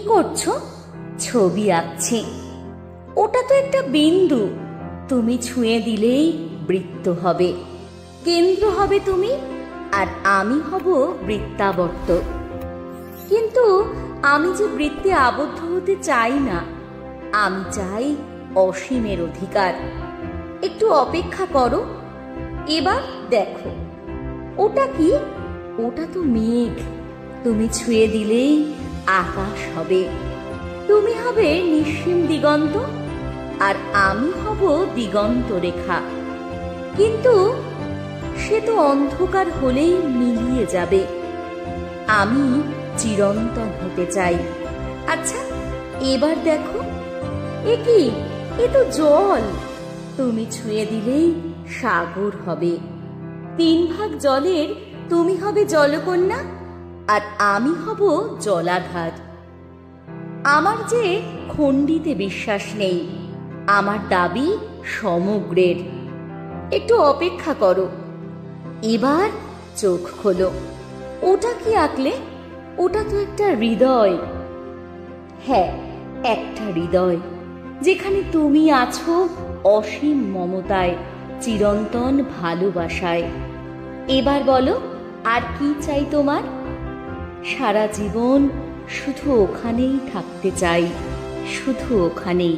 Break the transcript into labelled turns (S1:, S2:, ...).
S1: করছো? ছবি আঁকছি। ওটা তো একটা বিন্দু, তুমি ছুঁয়ে দিলেই বৃত্ত হবে। কেন্দ্র হবে তুমি, আর আমি হব বৃত্তাবর্ত। কিন্তু আমি যে বৃত্তে আবদ্ধ হতে চাই না, আমি চাই অসীমের অধিকার। একটু অপেক্ষা করো, এবার দেখো। ওটা কি? ওটা তো মেঘ, তুমি ছুঁয়ে দিলেই আকাশ হবে। তুমি হবে নিঃসীম দিগন্ত, আর আমি হব দিগন্ত রেখা। কিন্তু সে তো অন্ধকার হলেই মিলিয়ে যাবে। আমি চিরন্তন হতে চাই। আচ্ছা, এবার দেখো। এ কি? এ তো জল, তুমি ছুঁয়ে দিলেই সাগর হবে। 3 ভাগ জলের তুমি হবে জলকন্যা, আর আমি হব জলাধার। আমার যে খণ্ডিতে বিশ্বাস নেই, আমার দাবি সমগ্রের। একটু অপেক্ষা করো, এবার চোখ খোলো। ওটা কি আঁকলে? ওটা তো একটা হৃদয়। হ্যাঁ, একটা হৃদয়, যেখানে তুমি আছো অসীম মমতায়, চিরন্তন ভালোবাসায়। এবার বলো, আর কি চাই তোমার? সারা জীবন শুধু ওখানেই থাকতে চাই, শুধু ওখানেই।